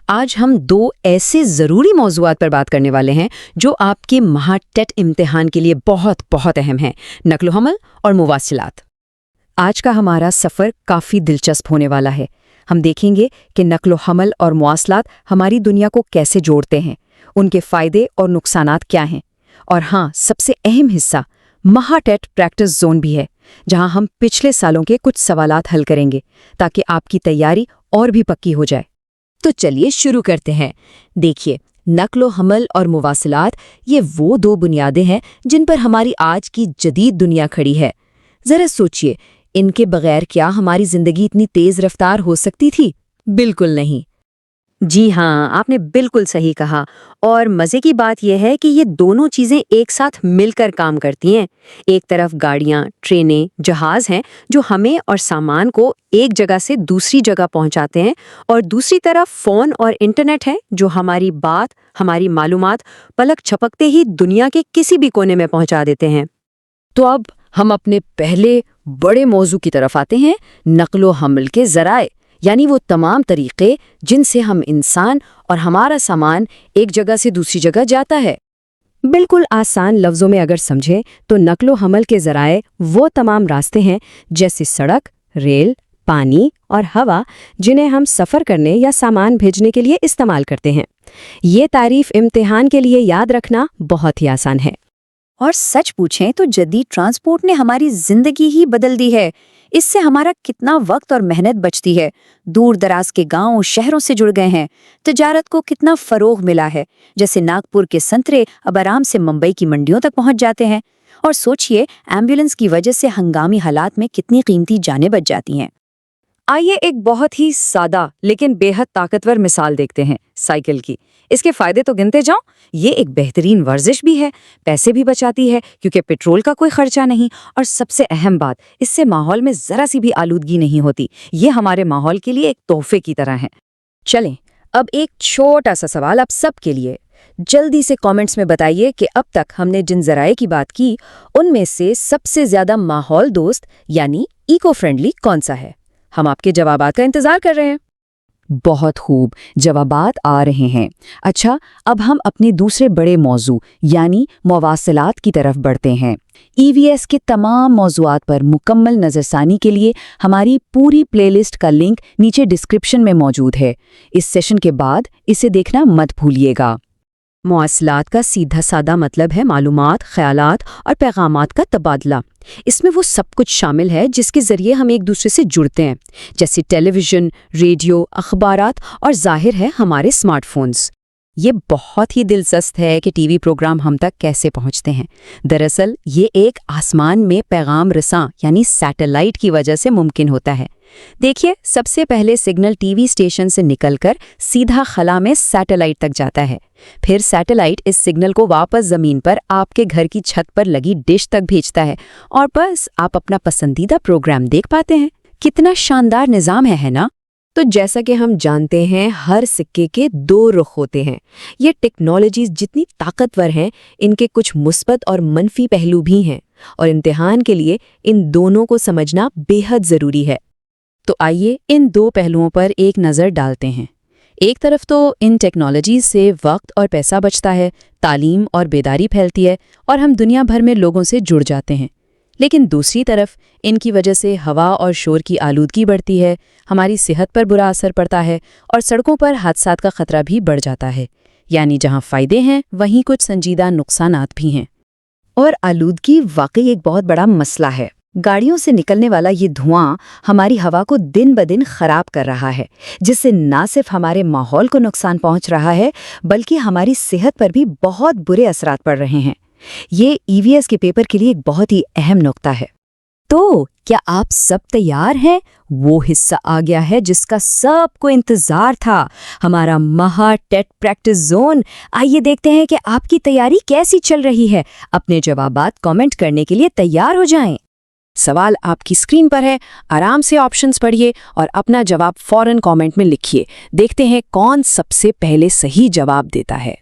آج ہم دو ایسے ضروری موضوعات پر بات کرنے والے ہیں جو آپ کے مہا ٹیٹ امتحان کے لیے بہت بہت اہم ہیں، نقل و حمل اور مواصلات۔ آج کا ہمارا سفر کافی دلچسپ ہونے والا ہے۔ ہم دیکھیں گے کہ نقل و حمل اور مواصلات ہماری دنیا کو کیسے جوڑتے ہیں، ان کے فائدے اور نقصانات کیا ہیں، اور ہاں، سب سے اہم حصہ مہا ٹیٹ پریکٹس زون بھی ہے، جہاں ہم پچھلے سالوں کے کچھ سوالات حل کریں گے تاکہ آپ کی تیاری اور بھی پکی ہو جائے۔ تو چلیے شروع کرتے ہیں۔ دیکھیے، نقل و حمل اور مواصلات یہ وہ دو بنیادیں ہیں جن پر ہماری آج کی جدید دنیا کھڑی ہے۔ ذرا سوچئے، ان کے بغیر کیا ہماری زندگی اتنی تیز رفتار ہو سکتی تھی؟ بالکل نہیں۔ جی ہاں، آپ نے بالکل صحیح کہا، اور مزے کی بات یہ ہے کہ یہ دونوں چیزیں ایک ساتھ مل کر کام کرتی ہیں۔ ایک طرف گاڑیاں، ٹرینیں، جہاز ہیں جو ہمیں اور سامان کو ایک جگہ سے دوسری جگہ پہنچاتے ہیں، اور دوسری طرف فون اور انٹرنیٹ ہے جو ہماری معلومات پلک جھپکتے ہی دنیا کے کسی بھی کونے میں پہنچا دیتے ہیں۔ تو اب ہم اپنے پہلے بڑے موضوع کی طرف آتے ہیں، نقل و حمل کے ذرائع، یعنی وہ تمام طریقے جن سے ہم انسان اور ہمارا سامان ایک جگہ سے دوسری جگہ جاتا ہے۔ بالکل آسان لفظوں میں اگر سمجھیں تو نقل و حمل کے ذرائع وہ تمام راستے ہیں جیسے سڑک، ریل، پانی اور ہوا، جنہیں ہم سفر کرنے یا سامان بھیجنے کے لیے استعمال کرتے ہیں۔ یہ تعریف امتحان کے لیے یاد رکھنا بہت ہی آسان ہے۔ اور سچ پوچھیں تو جدید ٹرانسپورٹ نے ہماری زندگی ہی بدل دی ہے۔ اس سے ہمارا کتنا وقت اور محنت بچتی ہے۔ دور دراز کے گاؤں شہروں سے جڑ گئے ہیں، تجارت کو کتنا فروغ ملا ہے، جیسے ناگپور کے سنترے اب آرام سے ممبئی کی منڈیوں تک پہنچ جاتے ہیں۔ اور سوچئے، ایمبولینس کی وجہ سے ہنگامی حالات میں کتنی قیمتی جانیں بچ جاتی ہیں۔ آئیے ایک بہت ہی سادہ لیکن بے حد طاقتور مثال دیکھتے ہیں، سائیکل کی۔ اس کے فائدے تو گنتے جاؤں، یہ ایک بہترین ورزش بھی ہے، پیسے بھی بچاتی ہے کیونکہ پیٹرول کا کوئی خرچہ نہیں، اور سب سے اہم بات، اس سے ماحول میں ذرا سی بھی آلودگی نہیں ہوتی۔ یہ ہمارے ماحول کے لیے ایک تحفے کی طرح ہے۔ چلیں، اب ایک چھوٹا سا سوال آپ سب کے لیے۔ جلدی سے کامنٹس میں بتائیے کہ اب تک ہم نے جن ذرائع کی بات کی، ان میں سے سب سے زیادہ ماحول دوست یعنی ایکو فرینڈلی کون سا ہے؟ ہم آپ کے جوابات کا انتظار کر رہے ہیں۔ بہت خوب، جوابات آ رہے ہیں۔ اچھا، اب ہم اپنے دوسرے بڑے موضوع یعنی مواصلات کی طرف بڑھتے ہیں۔ ای وی ایس کے تمام موضوعات پر مکمل نظر ثانی کے لیے ہماری پوری پلے لسٹ کا لنک نیچے ڈسکرپشن میں موجود ہے۔ اس سیشن کے بعد اسے دیکھنا مت بھولیے گا۔ مواصلات کا سیدھا سادہ مطلب ہے معلومات، خیالات اور پیغامات کا تبادلہ۔ اس میں وہ سب کچھ شامل ہے جس کے ذریعے ہم ایک دوسرے سے جڑتے ہیں، جیسے ٹیلی ویژن، ریڈیو، اخبارات اور ظاہر ہے ہمارے اسمارٹ فونز۔ یہ بہت ہی دلچسپ ہے کہ ٹی وی پروگرام ہم تک کیسے پہنچتے ہیں۔ دراصل یہ ایک آسمان میں پیغام رساں یعنی سیٹلائٹ کی وجہ سے ممکن ہوتا ہے۔ دیکھیے، سب سے پہلے سگنل ٹی وی اسٹیشن سے نکل کر سیدھا خلا میں سیٹلائٹ تک جاتا ہے۔ پھر سیٹلائٹ اس سگنل کو واپس زمین پر آپ کے گھر کی چھت پر لگی ڈش تک بھیجتا ہے، اور بس آپ اپنا پسندیدہ پروگرام دیکھ پاتے ہیں۔ کتنا شاندار نظام ہے نا؟ تو جیسا کہ ہم جانتے ہیں، ہر سکے کے دو رخ ہوتے ہیں۔ یہ ٹیکنالوجیز جتنی طاقتور ہیں، ان کے کچھ مثبت اور منفی پہلو بھی ہیں، اور امتحان کے لیے ان دونوں کو سمجھنا بے حد ضروری ہے۔ تو آئیے ان دو پہلوؤں پر ایک نظر ڈالتے ہیں۔ ایک طرف تو ان ٹیکنالوجیز سے وقت اور پیسہ بچتا ہے، تعلیم اور بیداری پھیلتی ہے، اور ہم دنیا بھر میں لوگوں سے جڑ جاتے ہیں۔ لیکن دوسری طرف ان کی وجہ سے ہوا اور شور کی آلودگی بڑھتی ہے، ہماری صحت پر برا اثر پڑتا ہے، اور سڑکوں پر حادثات کا خطرہ بھی بڑھ جاتا ہے۔ یعنی جہاں فائدے ہیں، وہیں کچھ سنجیدہ نقصانات بھی ہیں۔ اور آلودگی واقعی ایک بہت بڑا مسئلہ ہے۔ گاڑیوں سے نکلنے والا یہ دھواں ہماری ہوا کو دن بدن خراب کر رہا ہے، جس سے نہ صرف ہمارے ماحول کو نقصان پہنچ رہا ہے بلکہ ہماری صحت پر بھی بہت برے اثرات پڑ رہے ہیں۔ یہ ای وی ایس کے پیپر کے لیے ایک بہت ہی اہم نقطہ ہے۔ تو کیا آپ سب تیار ہیں؟ وہ حصہ آ گیا ہے جس کا سب کو انتظار تھا، ہمارا مہا ٹیٹ پریکٹس زون۔ آئیے دیکھتے ہیں کہ آپ کی تیاری کیسی چل رہی ہے۔ اپنے جوابات کامنٹ کرنے کے لیے تیار ہو جائیں۔ سوال آپ کی اسکرین پر ہے، آرام سے آپشنز پڑھیے اور اپنا جواب فوراً کامنٹ میں لکھیے۔ دیکھتے ہیں کون سب سے پہلے صحیح جواب دیتا ہے۔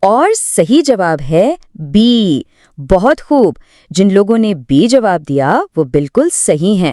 اور صحیح جواب ہے بی۔ بہت خوب، جن لوگوں نے بی جواب دیا وہ بالکل صحیح ہیں۔